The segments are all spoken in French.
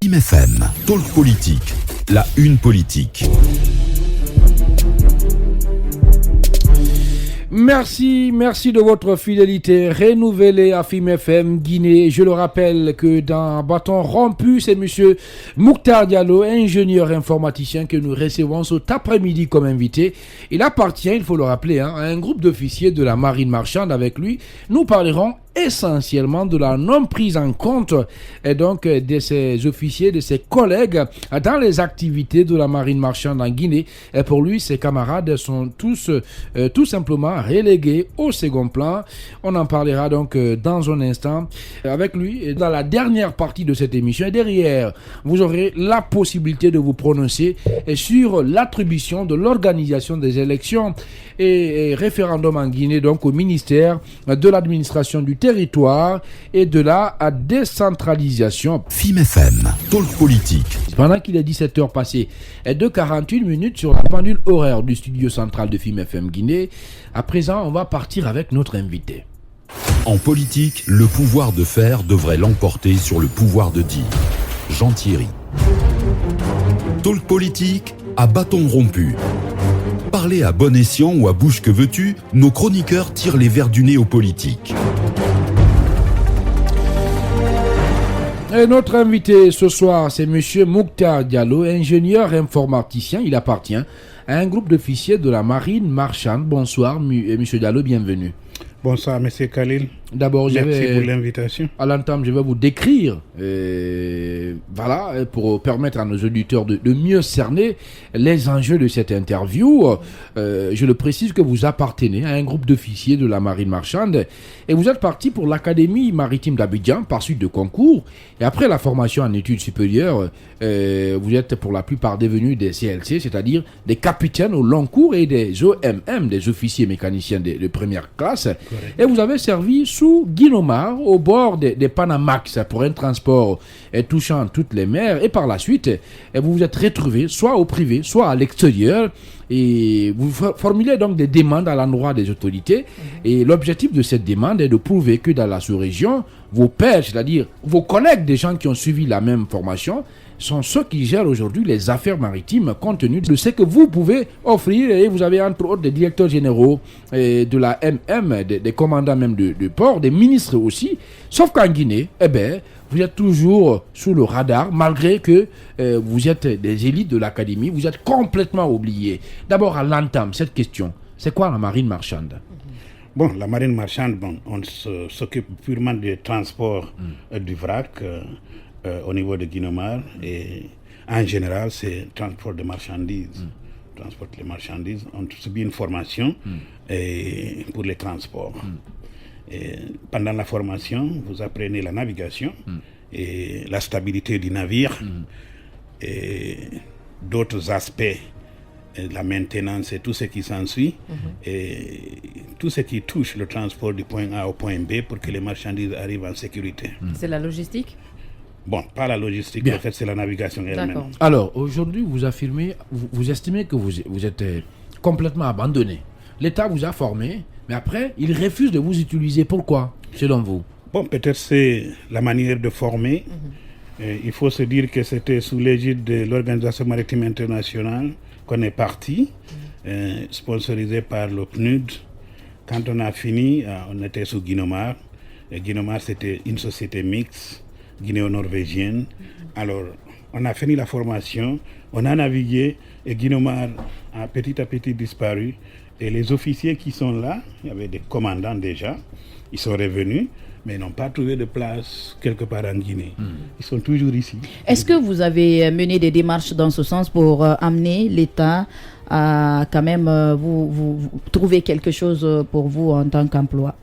Fim FM, Talk Politique, la une politique. Merci de votre fidélité renouvelée à Fim FM Guinée. Je le rappelle que dans Bâton rompu, c'est monsieur Mouktar Diallo, ingénieur informaticien que nous recevons cet après-midi comme invité. Il appartient, il faut le rappeler, à un groupe d'officiers de la marine marchande. Avec lui, nous parlerons essentiellement de la non prise en compte et donc de ces officiers, de ses collègues dans les activités de la marine marchande en Guinée. Et pour lui, ses camarades sont tous tout simplement relégués au second plan. On en parlera donc dans un instant avec lui et dans la dernière partie de cette émission. Et derrière, vous aurez la possibilité de vous prononcer sur l'attribution de l'organisation des élections et référendum en Guinée, donc au ministère de l'administration du territoire et de la décentralisation. Fim FM, Talk Politique. Pendant qu'il est 17h passées de 48 minutes sur la pendule horaire du studio central de Fim FM Guinée, à présent, on va partir avec notre invité. En politique, le pouvoir de faire devrait l'emporter sur le pouvoir de dire. Jean Thierry. Talk Politique à bâton rompu. Parler à bon escient ou à bouche que veux-tu, nos chroniqueurs tirent les verres du nez aux politiques. Et notre invité ce soir, c'est monsieur Mouktar Diallo, ingénieur informaticien. Il appartient à un groupe d'officiers de la marine marchande. Bonsoir, monsieur Diallo, bienvenue. Bonsoir, monsieur Khalil. D'abord, merci pour l'invitation. À l'entame, je vais vous décrire, pour permettre à nos auditeurs de mieux cerner les enjeux de cette interview. Je le précise que vous appartenez à un groupe d'officiers de la marine marchande et vous êtes parti pour l'Académie maritime d'Abidjan par suite de concours. Et après la formation en études supérieures, vous êtes pour la plupart devenus des CLC, c'est-à-dire des capitaines au long cours et des OMM, des officiers mécaniciens de première classe. Correct. Et vous avez servi sous Guinomar, au bord des Panamax pour un transport touchant toutes les mers. Et par la suite, vous vous êtes retrouvé soit au privé, soit à l'extérieur. Et vous formulez donc des demandes à l'endroit des autorités. Et l'objectif de cette demande est de prouver que dans la sous-région, vos pairs, c'est-à-dire vos collègues, des gens qui ont suivi la même formation, sont ceux qui gèrent aujourd'hui les affaires maritimes compte tenu de ce que vous pouvez offrir. Et vous avez entre autres des directeurs généraux de la MM, des commandants même de port, des ministres aussi. Sauf qu'en Guinée, vous êtes toujours sous le radar, malgré que vous êtes des élites de l'académie, vous êtes complètement oubliés. D'abord, à l'entame, cette question, c'est quoi la marine marchande ? Bon, la marine marchande, on s'occupe purement du transport du vrac au niveau de Guinomar et en général, c'est transport de marchandises. Transporte les marchandises, on subit une formation pour les transports. Et pendant la formation, vous apprenez la navigation et la stabilité du navire et d'autres aspects, la maintenance et tout ce qui s'ensuit, et tout ce qui touche le transport du point A au point B pour que les marchandises arrivent en sécurité. C'est la logistique ? Bon, pas la logistique, en fait, c'est la navigation elle-même. D'accord. Alors, aujourd'hui, vous affirmez, vous estimez que vous êtes complètement abandonné. L'État vous a formé, mais après, il refuse de vous utiliser. Pourquoi, selon vous ? Bon, peut-être c'est la manière de former. Il faut se dire que c'était sous l'égide de l'Organisation maritime internationale qu'on est parti, sponsorisé par le PNUD. Quand on a fini, on était sous Guinomar. Et Guinomar, c'était une société mixte, guinéo-norvégienne. Alors, on a fini la formation, on a navigué, et Guinomar a petit à petit disparu. Et les officiers qui sont là, il y avait des commandants déjà, ils sont revenus, mais n'ont pas trouvé de place quelque part en Guinée. Ils sont toujours ici. Est-ce que vous avez mené des démarches dans ce sens pour amener l'État à quand même vous trouver quelque chose pour vous en tant qu'emploi ?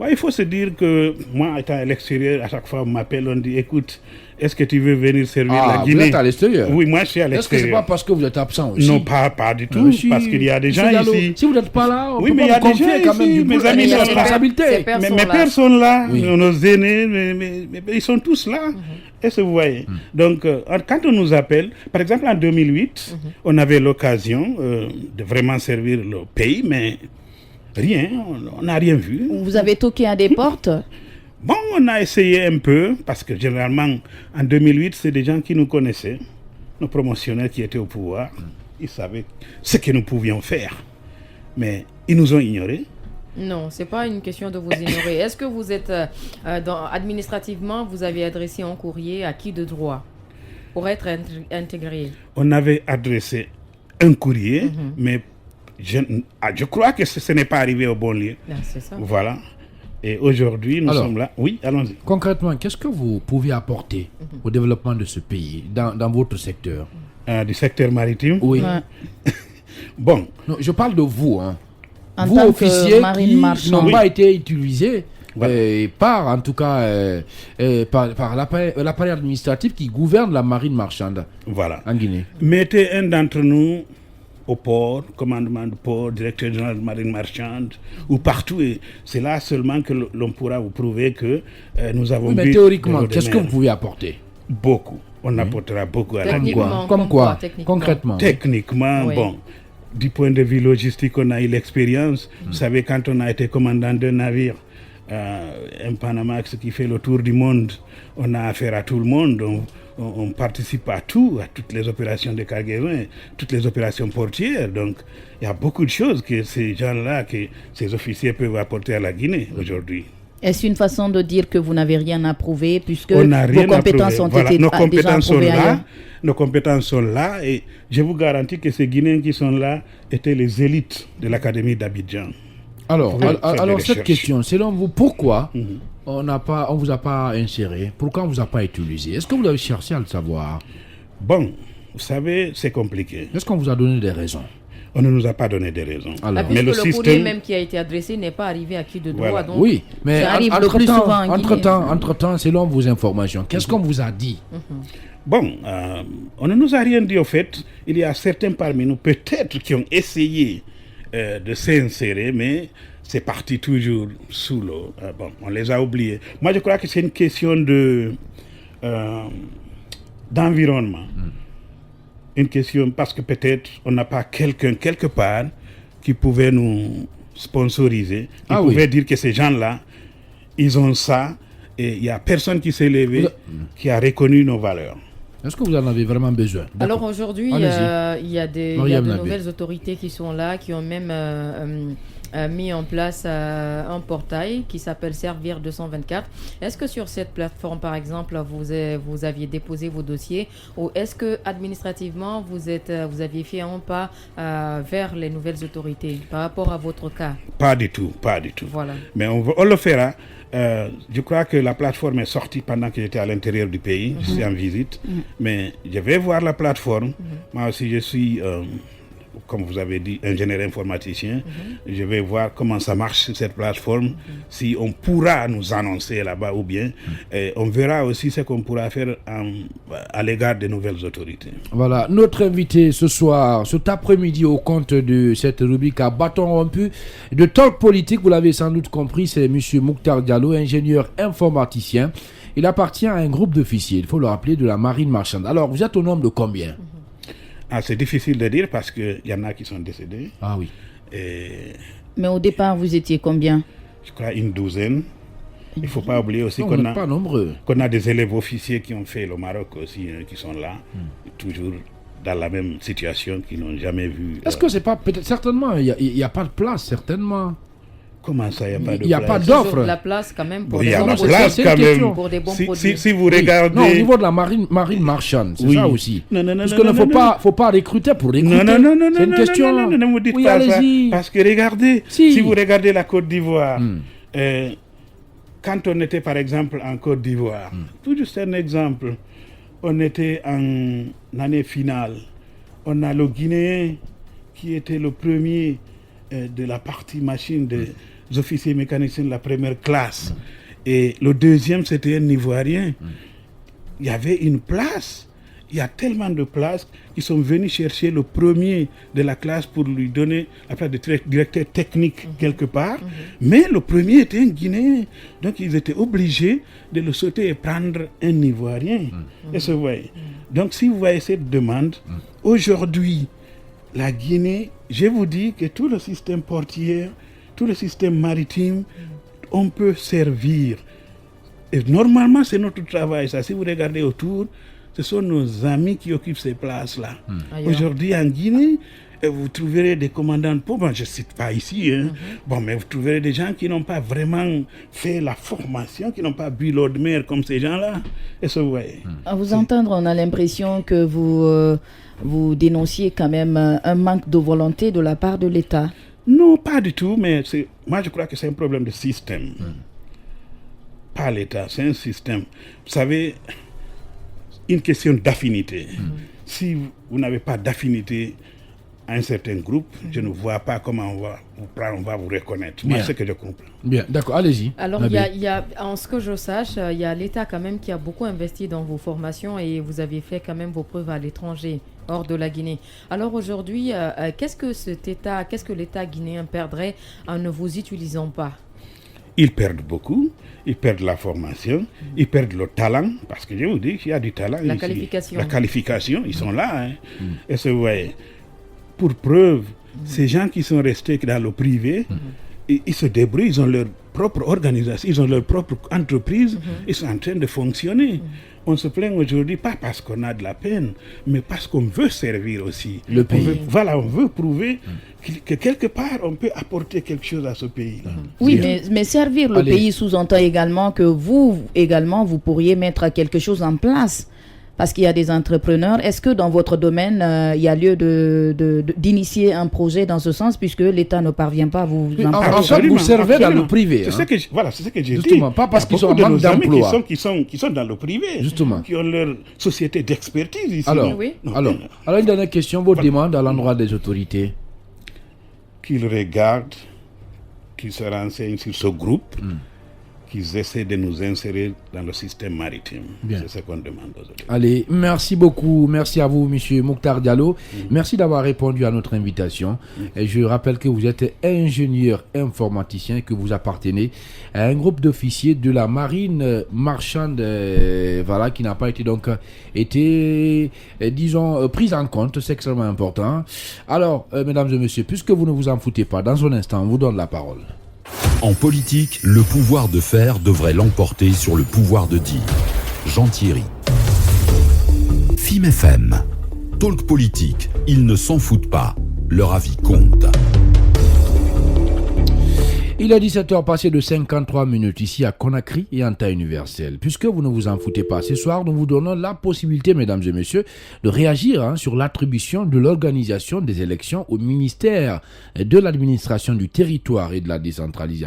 Ouais, il faut se dire que moi, étant à l'extérieur, à chaque fois on m'appelle, on dit écoute, est-ce que tu veux venir servir la Guinée ? Vous êtes à l'extérieur ? Oui, moi je suis à l'extérieur. Est-ce que c'est pas parce que vous êtes absent aussi ? Non, pas du tout, parce qu'il y a des gens ici. Si vous n'êtes pas là, on oui, peut mais il y a des gens quand même ici, mes amis, de responsabilité. Mes pères sont là, nos aînés, mais ils sont tous là. Est-ce que vous voyez ? Donc, quand on nous appelle, par exemple en 2008, on avait l'occasion de vraiment servir le pays, mais rien, on n'a rien vu. Vous avez toqué à des portes ? Bon, on a essayé un peu, parce que généralement, en 2008, c'est des gens qui nous connaissaient, nos promotionnaires qui étaient au pouvoir. Ils savaient ce que nous pouvions faire. Mais ils nous ont ignorés. Non, c'est pas une question de vous ignorer. Est-ce que vous êtes administrativement, vous avez adressé un courrier à qui de droit pour être intégré? On avait adressé un courrier, mais je crois que ce n'est pas arrivé au bon lieu. Ah, c'est ça. Voilà. Et aujourd'hui, nous sommes là. Oui, allons-y. Concrètement, qu'est-ce que vous pouvez apporter au développement de ce pays, dans votre secteur? Du secteur maritime. Oui. Ouais. Bon. Non, je parle de vous, hein. En Vous, tant officiers que marine qui marchande. n'ont pas été utilisés Voilà. par, en tout cas, par l'appareil administratif qui gouverne la marine marchande Voilà. en Guinée. Mettez un d'entre nous au port, commandement de port, directeur général de marine marchande, ou partout. Et c'est là seulement que l'on pourra vous prouver que nous avons Oui, mais bu théoriquement, de l'eau de qu'est-ce que mer. vous pouvez apporter? Beaucoup. On apportera beaucoup à la Comme Guinée. quoi, comme quoi, techniquement. concrètement. Techniquement, Oui. bon, du point de vue logistique, on a eu l'expérience. Vous savez, quand on a été commandant d'un navire, un Panamax qui fait le tour du monde, on a affaire à tout le monde. On participe à tout, à toutes les opérations de cargaison, toutes les opérations portières. Donc, il y a beaucoup de choses que ces gens-là, que ces officiers peuvent apporter à la Guinée aujourd'hui. Est-ce une façon de dire que vous n'avez rien à prouver puisque On n'a rien vos compétences à ont prouver. Voilà, été nos déjà compétences sont approuvées là. ailleurs? Nos compétences sont là et je vous garantis que ces Guinéens qui sont là étaient les élites de l'Académie d'Abidjan. Alors, Vous pouvez faire des alors cette recherches. question, selon vous, pourquoi on vous a pas inséré? Pourquoi on vous a pas utilisé? Est-ce que vous avez cherché à le savoir? Bon, vous savez, c'est compliqué. Est-ce qu'on vous a donné des raisons? On ne nous a pas donné des raisons. Alors, Puisque Mais le le courrier système- même qui a été adressé n'est pas arrivé à qui de droit. Voilà. Donc, oui, mais Ça arrive le plus souvent en Guinée. entre-temps, selon vos informations, qu'est-ce qu'on vous a dit? Bon, on ne nous a rien dit au fait. Il y a certains parmi nous, peut-être, qui ont essayé de s'insérer, mais c'est parti toujours sous l'eau. Bon, on les a oubliés. Moi, je crois que c'est une question d'environnement. Une question parce que peut-être on n'a pas quelqu'un quelque part qui pouvait nous sponsoriser, qui Ah oui. pouvait dire que ces gens-là, ils ont ça, et il n'y a personne qui s'est levé, qui a reconnu nos valeurs. Est-ce que vous en avez vraiment besoin? Alors D'accord. aujourd'hui, Allez-y. il y a de Mariam Nabé. nouvelles autorités qui sont là, qui ont même mis en place un portail qui s'appelle Servir 224. Est-ce que sur cette plateforme, par exemple, vous aviez déposé vos dossiers ou est-ce que administrativement, vous aviez fait un pas vers les nouvelles autorités par rapport à votre cas? Pas du tout, pas du tout. Voilà. Mais on le fera. Je crois que la plateforme est sortie pendant que j'étais à l'intérieur du pays. Je suis en visite. Mais je vais voir la plateforme. Moi aussi, je suis, comme vous avez dit, ingénieur informaticien. Je vais voir comment ça marche sur cette plateforme. Si on pourra nous annoncer là-bas ou bien. On verra aussi ce qu'on pourra faire à l'égard des nouvelles autorités. Voilà, notre invité ce soir, cet après-midi, au compte de cette rubrique à bâton rompu de talk politique, vous l'avez sans doute compris, c'est M. Mouktar Diallo, ingénieur informaticien. Il appartient à un groupe d'officiers, il faut le rappeler, de la marine marchande. Alors, vous êtes au nombre de combien? C'est difficile de dire parce qu'il y en a qui sont décédés. Ah oui. Et Mais au départ, vous étiez combien? je crois une douzaine. Il ne faut pas oublier aussi Non, vous qu'on n'êtes pas a... nombreux. qu'on a des élèves officiers qui ont fait le Maroc aussi, qui sont là, toujours dans la même situation, qui n'ont jamais vu. Est-ce que c'est pas, peut-être, certainement, il n'y a pas de place, certainement. Comment ça, il n'y a pas de Il y a place? pas Toujours d'offre. de la place quand même pour Bon, il y a des la bons c'est- place c'est quand une question. même. pour des bons Si, produits. si vous Oui. regardez... Non, au niveau de la marine marchande, c'est Oui. ça aussi. Non, non, non, Parce non, qu'il ne non, faut non, pas, faut pas recruter pour recruter. Non, non, non, non, C'est une non, question. non, non, non, ne me dites Oui, pas ça. allez-y. Parce que regardez, Si. si vous regardez la Côte d'Ivoire, quand on était par exemple en Côte d'Ivoire, tout juste un exemple, on était en année finale, on a le Guinéen qui était le premier de la partie machine des officiers mécaniciens de la première classe. Et le deuxième, c'était un Ivoirien. Il y avait une place. Il y a tellement de places qui sont venus chercher le premier de la classe pour lui donner la place de directeur technique quelque part. Mais le premier était un Guinéen. Donc ils étaient obligés de le sauter et prendre un Ivoirien. Et ça, vous voyez. Donc si vous voyez cette demande, aujourd'hui, la Guinée, je vous dis que tout le système portier, tout le système maritime, on peut servir Et normalement, c'est notre travail. Ça, si vous regardez autour, ce sont nos amis qui occupent ces places-là. Ailleurs. Aujourd'hui, en Guinée, vous trouverez des commandants de pont, bon, je ne cite pas ici, hein. Bon, mais vous trouverez des gens qui n'ont pas vraiment fait la formation, qui n'ont pas bu l'eau de mer comme ces gens-là. Et ça, vous voyez. À vous entendre, on a l'impression que vous dénonciez quand même un manque de volonté de la part de l'État. Non, pas du tout, mais moi je crois que c'est un problème de système. Pas l'État, c'est un système. Vous savez, une question d'affinité. Si vous n'avez pas d'affinité à un certain groupe, je ne vois pas comment on va vous reconnaître. Moi, Bien. c'est ce que je comprends. Bien, d'accord, allez-y. Alors, Nabil. il y a, en ce que je sache, il y a l'État quand même qui a beaucoup investi dans vos formations et vous avez fait quand même vos preuves à l'étranger, hors de la Guinée. Alors aujourd'hui, qu'est-ce que l'État guinéen perdrait en ne vous utilisant pas? Ils perdent beaucoup, ils perdent la formation, ils perdent le talent, parce que je vous dis qu'il y a du talent La ici. qualification. La qualification, ils sont là. Hein. Et c'est vrai. Pour preuve, ces gens qui sont restés dans le privé, ils se débrouillent, ils ont leur propre organisation, ils ont leur propre entreprise, ils sont en train de fonctionner. On se plaint aujourd'hui pas parce qu'on a de la peine, mais parce qu'on veut servir aussi. Le pays. On veut prouver que quelque part on peut apporter quelque chose à ce pays. Oui, mais servir le Allez. pays sous-entend également que vous pourriez mettre quelque chose en place. Parce qu'il y a des entrepreneurs. Est-ce que dans votre domaine, il y a lieu d'initier un projet dans ce sens, puisque l'État ne parvient pas à vous en En parler? fait, Absolument, vous servez dans absolument. le privé. C'est hein. ce que j'ai dit. Justement, pas parce Il y a qu'ils sont en beaucoup de manque nos amis d'emploi. qui sont dans le privé. Justement. Qui ont leur société d'expertise ici. Alors, Oui. Non, alors une dernière question, vos demandes à l'endroit des autorités. Qu'ils regardent, qu'ils se renseignent sur ce groupe, qu'ils essaient de nous insérer dans le système maritime. Bien. C'est ce qu'on demande aux autorités. Allez, merci beaucoup. Merci à vous, monsieur Mokhtar Diallo. Merci d'avoir répondu à notre invitation. Et je rappelle que vous êtes ingénieur informaticien, que vous appartenez à un groupe d'officiers de la marine marchande, voilà, qui n'a pas été disons, prise en compte. C'est extrêmement important. Alors, mesdames et messieurs, puisque vous ne vous en foutez pas, dans un instant, on vous donne la parole. En politique, le pouvoir de faire devrait l'emporter sur le pouvoir de dire. Jean Thierry. FIM FM. Talk politique, ils ne s'en foutent pas. Leur avis compte. Il est 17h passé de 53 minutes ici à Conakry et en temps universel. Puisque vous ne vous en foutez pas, ce soir, nous vous donnons la possibilité, mesdames et messieurs, de réagir sur l'attribution de l'organisation des élections au ministère de l'administration du territoire et de la décentralisation.